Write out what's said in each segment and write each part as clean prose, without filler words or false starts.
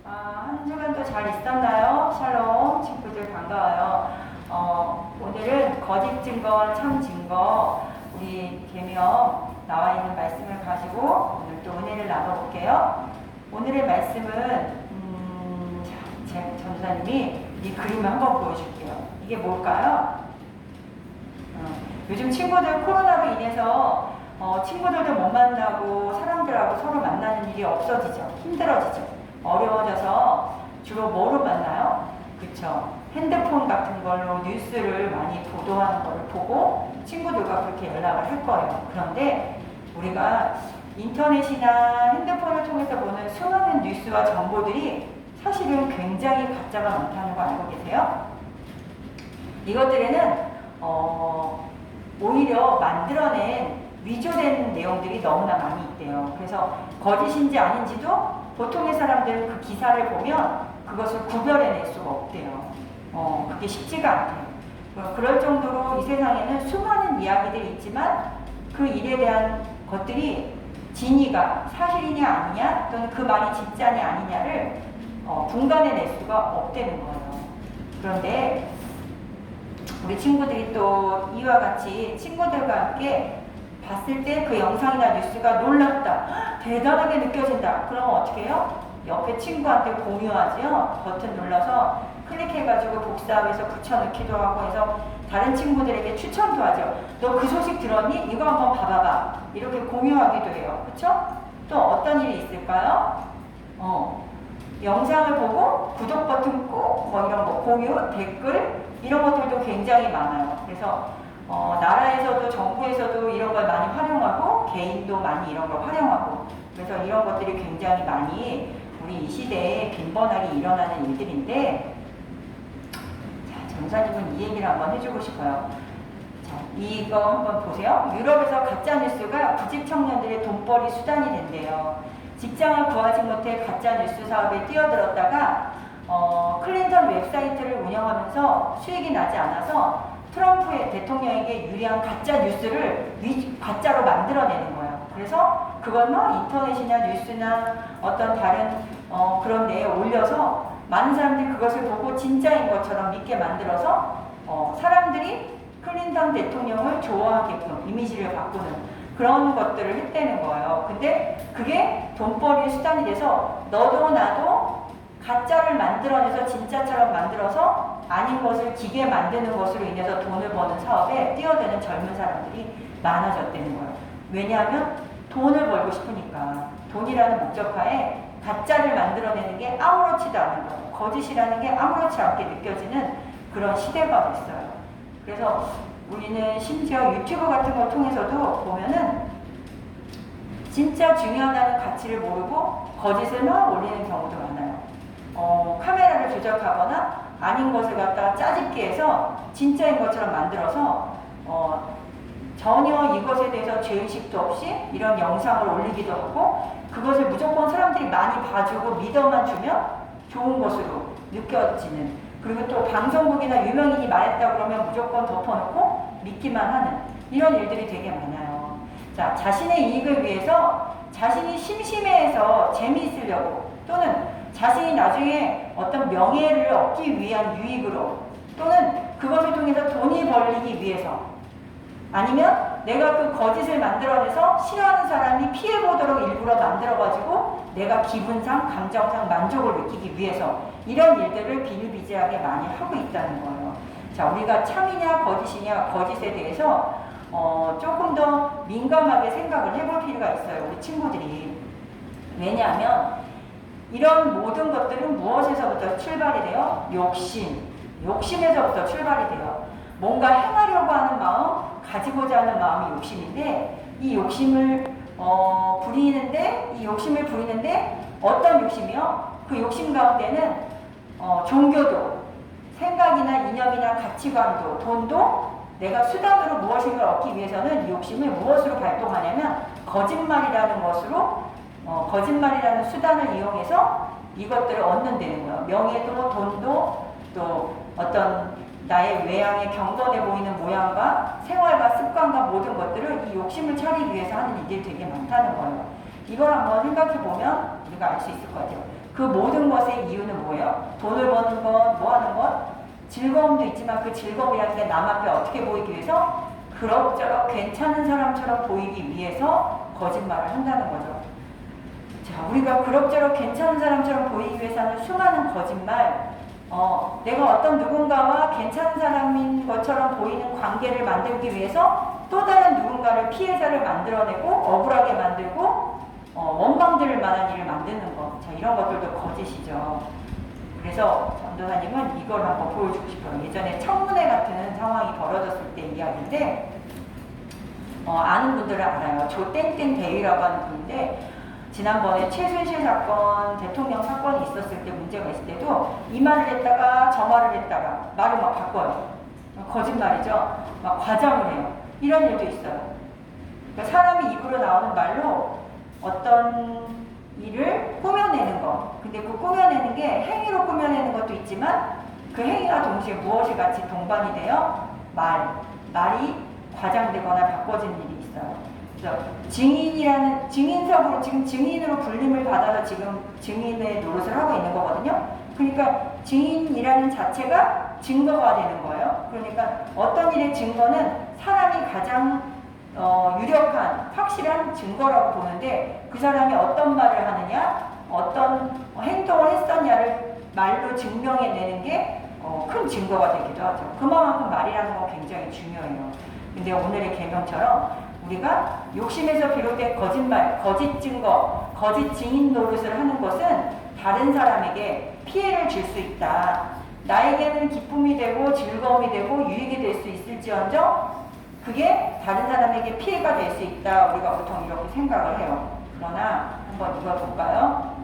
한 주간도 잘 있었나요? 샬롬 친구들 반가워요. 오늘은 거짓 증거, 참 증거 우리 계명 나와 있는 말씀을 가지고 오늘 또 은혜를 나눠볼게요. 오늘의 말씀은 제 전도사님이 이 그림을 한번 보여줄게요. 이게 뭘까요? 요즘 친구들 코로나로 인해서 친구들도 못 만나고 사람들하고 서로 만나는 일이 없어지죠. 힘들어지죠. 어려워져서 주로 뭐로 만나요? 그쵸? 핸드폰 같은 걸로 뉴스를 많이 보도하는 걸 보고 친구들과 그렇게 연락을 할 거예요. 그런데 우리가 인터넷이나 핸드폰을 통해서 보는 수많은 뉴스와 정보들이 사실은 굉장히 가짜가 많다는 거 알고 계세요? 이것들에는 오히려 만들어낸 위조된 내용들이 너무나 많이 있대요. 그래서 거짓인지 아닌지도 보통의 사람들은 그 기사를 보면 그것을 구별해낼 수가 없대요. 그게 쉽지가 않대요. 그럴 정도로 이 세상에는 수많은 이야기들이 있지만 그 일에 대한 것들이 진위가 사실이냐 아니냐 또는 그 말이 진짜냐 아니냐를 분간해낼 수가 없다는 거예요. 그런데 우리 친구들이 또 이와 같이 친구들과 함께 봤을 때 그 영상이나 뉴스가 놀랍다, 대단하게 느껴진다. 그러면 어떻게 해요? 옆에 친구한테 공유하지요. 버튼 눌러서 클릭해가지고 복사해서 붙여넣기도 하고 해서 다른 친구들에게 추천도 하죠. 너 그 소식 들었니? 이거 한번 봐봐봐. 이렇게 공유하기도 해요. 그쵸? 또 어떤 일이 있을까요? 영상을 보고 구독 버튼 꼭 이런 거 공유, 댓글 이런 것들도 굉장히 많아요. 그래서 나라에서도 정부에서도 이런 걸 많이 활용하고 개인도 많이 이런 걸 활용하고 그래서 이런 것들이 굉장히 많이 우리 이 시대에 빈번하게 일어나는 일들인데 자, 전사님은 이 얘기를 한번 해주고 싶어요. 자, 이거 한번 보세요. 유럽에서 가짜뉴스가 구직 청년들의 돈벌이 수단이 된대요. 직장을 구하지 못해 가짜뉴스 사업에 뛰어들었다가 클린턴 웹사이트를 운영하면서 수익이 나지 않아서 트럼프의 대통령에게 유리한 가짜 뉴스를 가짜로 만들어내는 거예요. 그래서 그걸 인터넷이나 뉴스나 어떤 다른 그런 데에 올려서 많은 사람들이 그것을 보고 진짜인 것처럼 믿게 만들어서 사람들이 클린턴 대통령을 좋아하게끔 이미지를 바꾸는 그런 것들을 했다는 거예요. 근데 그게 돈벌이 수단이 돼서 너도 나도 가짜를 만들어내서 진짜처럼 만들어서 아닌 것을 기계 만드는 것으로 인해서 돈을 버는 사업에 뛰어드는 젊은 사람들이 많아졌다는 거예요. 왜냐하면 돈을 벌고 싶으니까 돈이라는 목적하에 가짜를 만들어내는 게 아무렇지도 않은 거, 거짓이라는 게 아무렇지 않게 느껴지는 그런 시대가 됐어요. 그래서 우리는 심지어 유튜브 같은 걸 통해서도 보면은 진짜 중요하다는 가치를 모르고 거짓을 막 올리는 경우도 많아요. 카메라를 조작하거나 아닌 것을 갖다가 짜집기 해서 진짜인 것처럼 만들어서 전혀 이것에 대해서 죄의식도 없이 이런 영상을 올리기도 하고 그것을 무조건 사람들이 많이 봐주고 믿어만 주면 좋은 것으로 느껴지는 그리고 또 방송국이나 유명인이 말했다 그러면 무조건 덮어놓고 믿기만 하는 이런 일들이 되게 많아요. 자, 자신의 이익을 위해서 자신이 심심해해서 재미있으려고 또는 자신이 나중에 어떤 명예를 얻기 위한 유익으로 또는 그것을 통해서 돈이 벌리기 위해서 아니면 내가 그 거짓을 만들어내서 싫어하는 사람이 피해보도록 일부러 만들어가지고 내가 기분상, 감정상 만족을 느끼기 위해서 이런 일들을 비일비재하게 많이 하고 있다는 거예요. 자, 우리가 참이냐 거짓이냐 거짓에 대해서 조금 더 민감하게 생각을 해볼 필요가 있어요. 우리 친구들이. 왜냐하면 이런 모든 것들은 무엇에서부터 출발이 돼요? 욕심에서부터 출발이 돼요. 뭔가 행하려고 하는 마음, 가지고자 하는 마음이 욕심인데 이 욕심을 부리는데 어떤 욕심이요? 그 욕심 가운데는 종교도, 생각이나 이념이나 가치관도, 돈도 내가 수단으로 무엇인가를 얻기 위해서는 이 욕심을 무엇으로 발동하냐면 거짓말이라는 수단을 이용해서 이것들을 얻는다는 거예요. 명예도, 돈도, 또 어떤 나의 외양의 경건해 보이는 모양과 생활과 습관과 모든 것들을 이 욕심을 차리기 위해서 하는 일들이 되게 많다는 거예요. 이걸 한번 생각해 보면 우리가 알 수 있을 것 같아요. 그 모든 것의 이유는 뭐예요? 돈을 버는 것, 뭐 하는 것? 즐거움도 있지만 그 즐거움이라는 게 남 앞에 어떻게 보이기 위해서? 그럭저럭 괜찮은 사람처럼 보이기 위해서 거짓말을 한다는 거죠. 자, 우리가 그럭저럭 괜찮은 사람처럼 보이기 위해서 하는 수많은 거짓말, 내가 어떤 누군가와 괜찮은 사람인 것처럼 보이는 관계를 만들기 위해서 또 다른 누군가를 피해자를 만들어내고 억울하게 만들고 원망될 만한 일을 만드는 것. 자, 이런 것들도 거짓이죠. 그래서 전도사님은 이걸 한번 보여주고 싶어요. 예전에 청문회 같은 상황이 벌어졌을 때 이야기인데 아는 분들은 알아요. 조땡땡 대위라고 하는 분인데 지난번에 최순실 사건, 대통령 사건이 있었을 때 문제가 있을 때도 이 말을 했다가 저 말을 했다가 말을 막 바꿔요. 거짓말이죠. 막 과장을 해요. 이런 일도 있어요. 그러니까 사람이 입으로 나오는 말로 어떤 일을 꾸며내는 거. 근데 그 꾸며내는 게 행위로 꾸며내는 것도 있지만 그 행위와 동시에 무엇이 같이 동반이 되어 말이 과장되거나 바꿔진 일이 있어요. 그래서 증인석으로 지금 증인으로 불림을 받아서 지금 증인의 노릇을 하고 있는 거거든요. 그러니까 증인이라는 자체가 증거가 되는 거예요. 그러니까 어떤 일의 증거는 사람이 가장 유력한 확실한 증거라고 보는데 그 사람이 어떤 말을 하느냐, 어떤 행동을 했었냐를 말로 증명해내는 게 큰 증거가 되기도 하죠. 그만큼 말이라는 건 굉장히 중요해요. 근데 오늘의 계명처럼 우리가 욕심에서 비롯된 거짓말, 거짓 증거, 거짓 증인 노릇을 하는 것은 다른 사람에게 피해를 줄 수 있다. 나에게는 기쁨이 되고 즐거움이 되고 유익이 될 수 있을지언정 그게 다른 사람에게 피해가 될 수 있다. 우리가 보통 이렇게 생각을 해요. 그러나 한번 이걸 볼까요?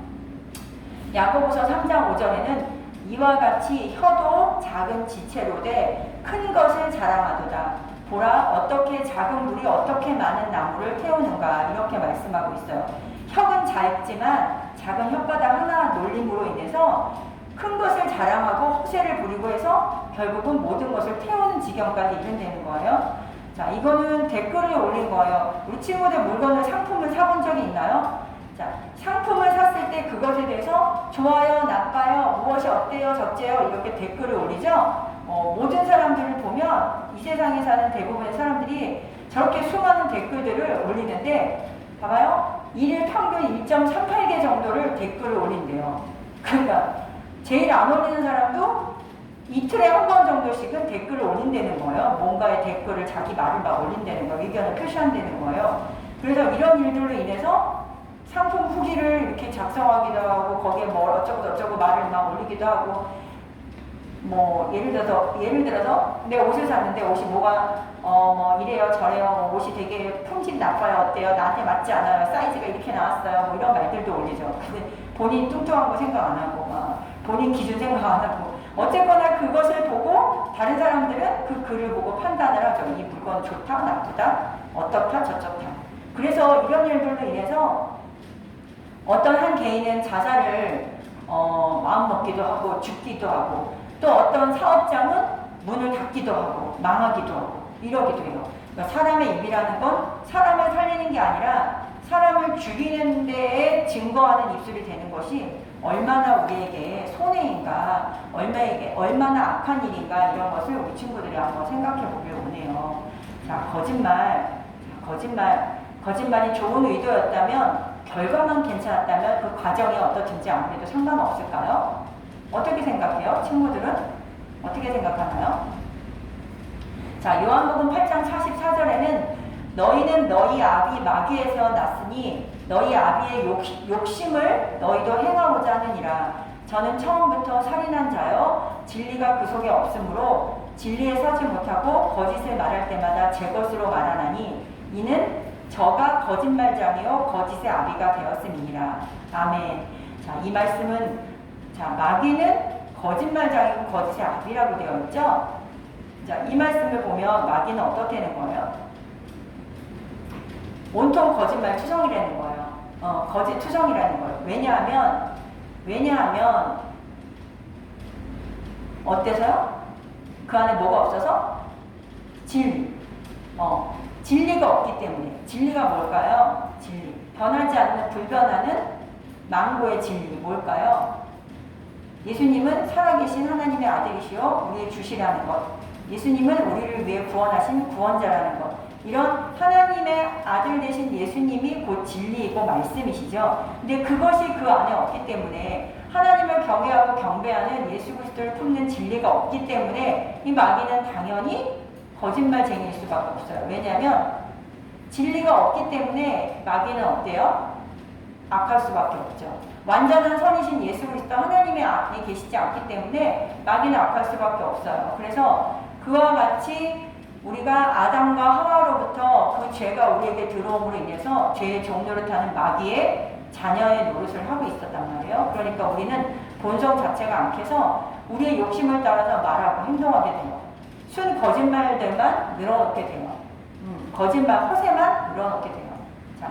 야고보서 3장 5절에는 이와 같이 혀도 작은 지체로 돼 큰 것을 자랑하도다. 보라 어떻게 작은 물이 어떻게 많은 나무를 태우는가 이렇게 말씀하고 있어요. 혁은 작지만 작은 혓바닥 하나 놀림으로 인해서 큰 것을 자랑하고 허세를 부리고 해서 결국은 모든 것을 태우는 지경까지 이른다는 거예요. 자, 이거는 댓글을 올린 거예요. 우리 친구들 물건을 상품을 사본 적이 있나요? 자, 상품을 샀을 때 그것에 대해서 좋아요, 나빠요, 무엇이 어때요, 저째요 이렇게 댓글을 올리죠. 모든 사람들을 보면 이 세상에 사는 대부분의 사람들이 저렇게 수많은 댓글들을 올리는데 봐봐요. 일일 평균 1.38개 정도를 댓글을 올린대요. 그러니까 제일 안 올리는 사람도 이틀에 한 번 정도씩은 댓글을 올린다는 거예요. 뭔가의 댓글을 자기 말을 막 올린다는 거예요. 의견을 표시한다는 거예요. 그래서 이런 일들로 인해서 상품 후기를 이렇게 작성하기도 하고 거기에 뭐 어쩌고 말을 막 올리기도 하고 뭐 예를 들어서 내가 옷을 샀는데 옷이 뭐가 뭐 이래요 저래요 뭐 옷이 되게 품질 나빠요 어때요 나한테 맞지 않아요 사이즈가 이렇게 나왔어요 뭐 이런 말들도 올리죠. 근데 본인 뚱뚱한 거 생각 안 하고 막 본인 기준 생각 안 하고 어쨌거나 그것을 보고 다른 사람들은 그 글을 보고 판단을 하죠. 이 물건 좋다 나쁘다 어떻다 저쩌다. 그래서 이런 일들로 인해서 어떤 한 개인은 자살을 마음먹기도 하고 죽기도 하고 또 어떤 사업장은 문을 닫기도 하고 망하기도 하고 이러기도 해요. 그러니까 사람의 입이라는 건 사람을 살리는 게 아니라 사람을 죽이는 데에 증거하는 입술이 되는 것이 얼마나 우리에게 손해인가 얼마나 악한 일인가 이런 것을 우리 친구들이 한번 생각해 보길 원해요. 자, 거짓말이 좋은 의도였다면 결과만 괜찮았다면 그 과정이 어떻든지 아무래도 상관없을까요? 어떻게 생각해요? 친구들은? 어떻게 생각하나요? 자, 요한복음 8장 44절에는 너희는 너희 아비 마귀에서 났으니 너희 아비의 욕심을 너희도 행하고자 하느니라. 저는 처음부터 살인한 자여 진리가 그 속에 없으므로 진리에 서지 못하고 거짓을 말할 때마다 제 것으로 말하나니 이는 저가 거짓말장이요 거짓의 아비가 되었음이니라. 아멘. 자, 이 말씀은 마귀는 거짓말장이고 거짓의 아비라고 되어 있죠. 자, 이 말씀을 보면 마귀는 어떻게 되는 거예요? 온통 거짓말 투성이라는 거예요. 거짓 투성이라는 거예요. 왜냐하면 어때서요? 그 안에 뭐가 없어서? 진리. 진리가 없기 때문에. 진리가 뭘까요? 진리. 변하지 않는 불변하는 망고의 진리 뭘까요? 예수님은 살아계신 하나님의 아들이시요 우리의 주시라는 것. 예수님은 우리를 위해 구원하신 구원자라는 것. 이런 하나님의 아들 되신 예수님이 곧 진리이고 말씀이시죠. 근데 그것이 그 안에 없기 때문에 하나님을 경외하고 경배하는 예수 그리스도를 품는 진리가 없기 때문에 이 마귀는 당연히 거짓말쟁이일 수밖에 없어요. 왜냐하면 진리가 없기 때문에 마귀는 어때요? 악할 수밖에 없죠. 완전한 선이신 예수 그리스도 하나님의 안에 계시지 않기 때문에 마귀는 악할 수밖에 없어요. 그래서 그와 같이 우리가 아담과 하와로부터 그 죄가 우리에게 들어옴으로 인해서 죄의 종노릇 하는 마귀의 자녀의 노릇을 하고 있었단 말이에요. 그러니까 우리는 본성 자체가 악해서 우리의 욕심을 따라서 말하고 행동하게 돼요. 순 거짓말들만 늘어놓게 돼요. 거짓말, 허세만 늘어놓게 돼요. 자,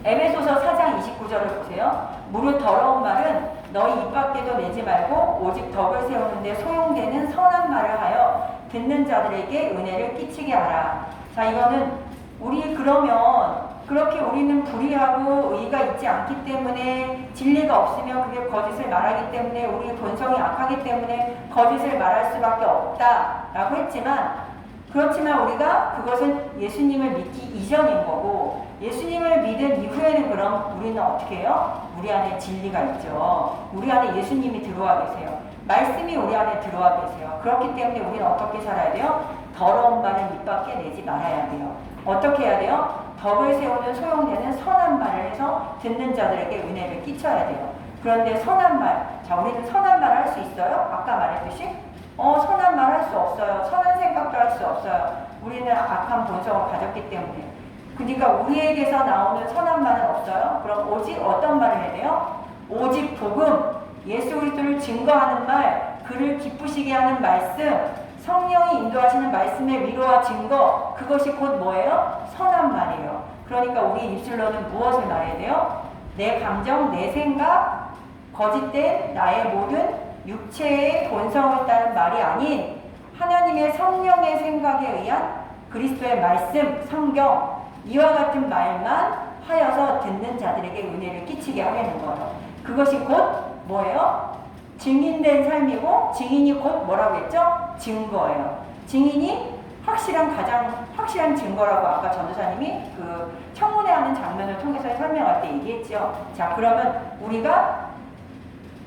에베소서 4장 29절을 보세요. 무릇 더러운 말은 너희 입 밖에도 내지 말고 오직 덕을 세우는데 소용되는 선한 말을 하여 듣는 자들에게 은혜를 끼치게 하라. 자, 이거는 우리 그러면 그렇게 우리는 불의하고 의가 있지 않기 때문에 진리가 없으면 그게 거짓을 말하기 때문에 우리의 본성이 악하기 때문에 거짓을 말할 수밖에 없다라고 했지만 그렇지만 우리가 그것은 예수님을 믿기 이전인 거고 예수님을 믿은 이후에는 그럼 우리는 어떻게 해요? 우리 안에 진리가 있죠. 우리 안에 예수님이 들어와 계세요. 말씀이 우리 안에 들어와 계세요. 그렇기 때문에 우리는 어떻게 살아야 돼요? 더러운 말은 입 밖에 내지 말아야 돼요. 어떻게 해야 돼요? 덕을 세우는 소용되는 선한 말을 해서 듣는 자들에게 은혜를 끼쳐야 돼요. 그런데 선한 말, 자 우리는 선한 말 할 수 있어요? 아까 말했듯이 선한 말 할 수 없어요. 선한 생각도 할 수 없어요. 우리는 악한 본성을 가졌기 때문에. 그러니까 우리에게서 나오는 선한 말은 없어요. 그럼 오직 어떤 말을 해야 돼요? 오직 복음, 예수 그리스도를 증거하는 말, 그를 기쁘시게 하는 말씀, 성령이 인도하시는 말씀의 위로와 증거, 그것이 곧 뭐예요? 선한 말이에요. 그러니까 우리 입술로는 무엇을 말해야 돼요? 내 감정, 내 생각, 거짓된 나의 모든 육체의 본성을 따른 말이 아닌 하나님의 성령의 생각에 의한 그리스도의 말씀, 성경, 이와 같은 말만 하여서 듣는 자들에게 은혜를 끼치게 하려는 거예요. 그것이 곧 뭐예요? 증인된 삶이고 증인이 곧 뭐라고 했죠? 증거예요. 증인이 가장 확실한 증거라고 아까 전도사님이 그 청문회 하는 장면을 통해서 설명할 때 얘기했죠. 자, 그러면 우리가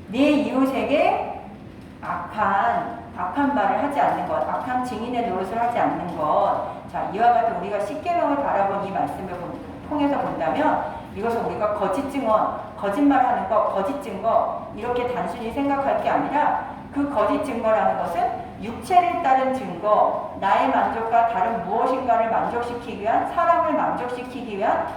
내 이웃에게 악한 말을 하지 않는 것, 악한 증인의 노릇을 하지 않는 것. 자, 이와 같은 우리가 십계명을 바라본 이 말씀을 통해서 본다면 이것은 우리가 거짓 증언, 거짓말하는 것, 거짓 증거 이렇게 단순히 생각할 게 아니라 그 거짓 증거라는 것은 육체를 따른 증거, 나의 만족과 다른 무엇인가를 만족시키기 위한, 사람을 만족시키기 위한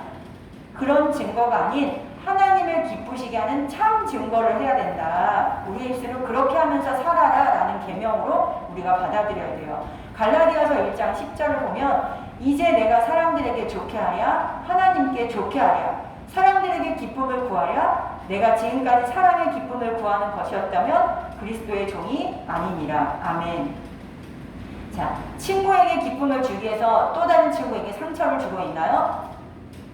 그런 증거가 아닌 하나님을 기쁘시게 하는 참 증거를 해야 된다. 우리의 입술을 그렇게 하면서 살아라 라는 계명으로 우리가 받아들여야 돼요. 갈라디아서 1장 10절을 보면 이제 내가 사람들에게 좋게 하랴 하나님께 좋게 하랴 사람들에게 기쁨을 구하랴 내가 지금까지 사람의 기쁨을 구하는 것이었다면 그리스도의 종이 아니니라. 아멘. 자, 친구에게 기쁨을 주기 위해서 또 다른 친구에게 상처를 주고 있나요?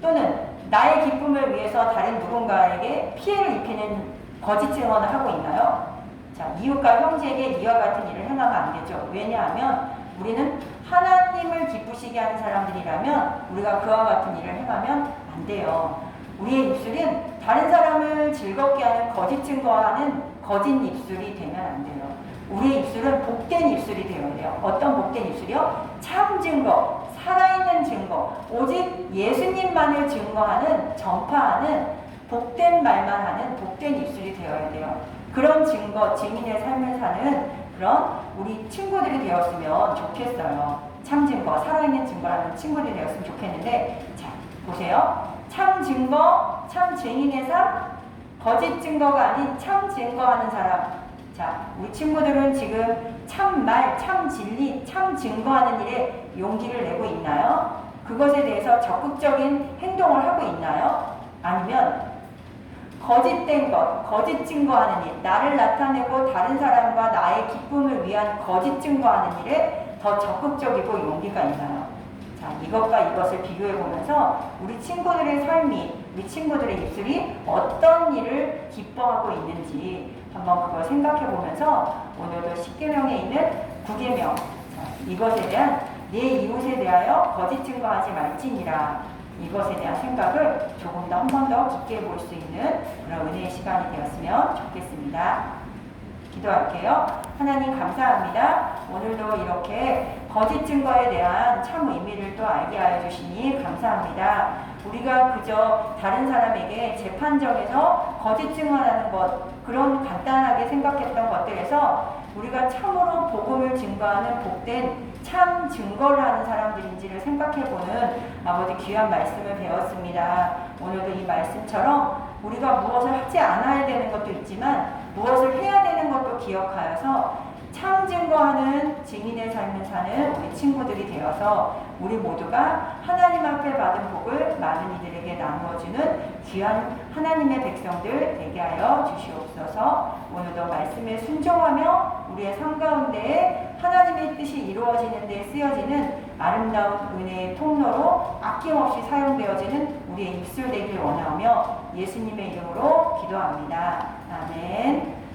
또는 나의 기쁨을 위해서 다른 누군가에게 피해를 입히는 거짓 증언을 하고 있나요? 자, 이웃과 형제에게 이와 같은 일을 행하면 안 되죠. 왜냐하면 우리는 하나님을 기쁘시게 하는 사람들이라면 우리가 그와 같은 일을 행하면 안 돼요. 우리의 입술은 다른 사람을 즐겁게 하는 거짓 증거하는 거짓 입술이 되면 안 돼요. 우리의 입술은 복된 입술이 되어야 돼요. 어떤 복된 입술이요? 참 증거, 살아있는 증거, 오직 예수님만을 증거하는, 전파하는 복된 말만 하는 복된 입술이 되어야 돼요. 그런 증거, 증인의 삶을 사는 그런 우리 친구들이 되었으면 좋겠어요. 참 증거, 살아있는 증거라는 친구들이 되었으면 좋겠는데, 자, 보세요. 참 증거, 참 증인의 삶, 거짓 증거가 아닌 참 증거하는 사람. 자, 우리 친구들은 지금 참말, 참 진리, 참 증거하는 일에 용기를 내고 있나요? 그것에 대해서 적극적인 행동을 하고 있나요? 아니면 거짓된 것, 거짓 증거하는 일, 나를 나타내고 다른 사람과 나의 기쁨을 위한 거짓 증거하는 일에 더 적극적이고 용기가 있나요? 자, 이것과 이것을 비교해 보면서 우리 친구들의 삶이 우리 친구들의 입술이 어떤 일을 기뻐하고 있는지 한번 그걸 생각해 보면서 오늘도 10계명에 있는 9계명, 이것에 대한 내 이웃에 대하여 거짓 증거하지 말지니라, 이것에 대한 생각을 조금 더 한 번 더 깊게 볼 수 있는 그런 은혜의 시간이 되었으면 좋겠습니다. 기도할게요. 하나님 감사합니다. 오늘도 이렇게 거짓 증거에 대한 참 의미를 또 알게 하여 주시니 감사합니다. 우리가 그저 다른 사람에게 재판정에서 거짓 증언하는 것, 그런 간단하게 생각했던 것들에서 우리가 참으로 복음을 증거하는 복된 참 증거를 하는 사람들인지를 생각해보는 아버지 귀한 말씀을 배웠습니다. 오늘도 이 말씀처럼 우리가 무엇을 하지 않아야 되는 것도 있지만 무엇을 해야 되는 것도 기억하여서 참 증거하는 증인의 삶을 사는 우리 친구들이 되어서 우리 모두가 하나님 앞에 받은 복을 많은 이들에게 나누어주는 귀한 하나님의 백성들 되게 하여 주시옵소서. 오늘도 말씀에 순종하며 우리의 삶 가운데에 하나님의 뜻이 이루어지는 데 쓰여지는 아름다운 은혜의 통로로 아낌없이 사용되어지는 우리의 입술 되길 원하며 예수님의 이름으로 기도합니다. 아멘.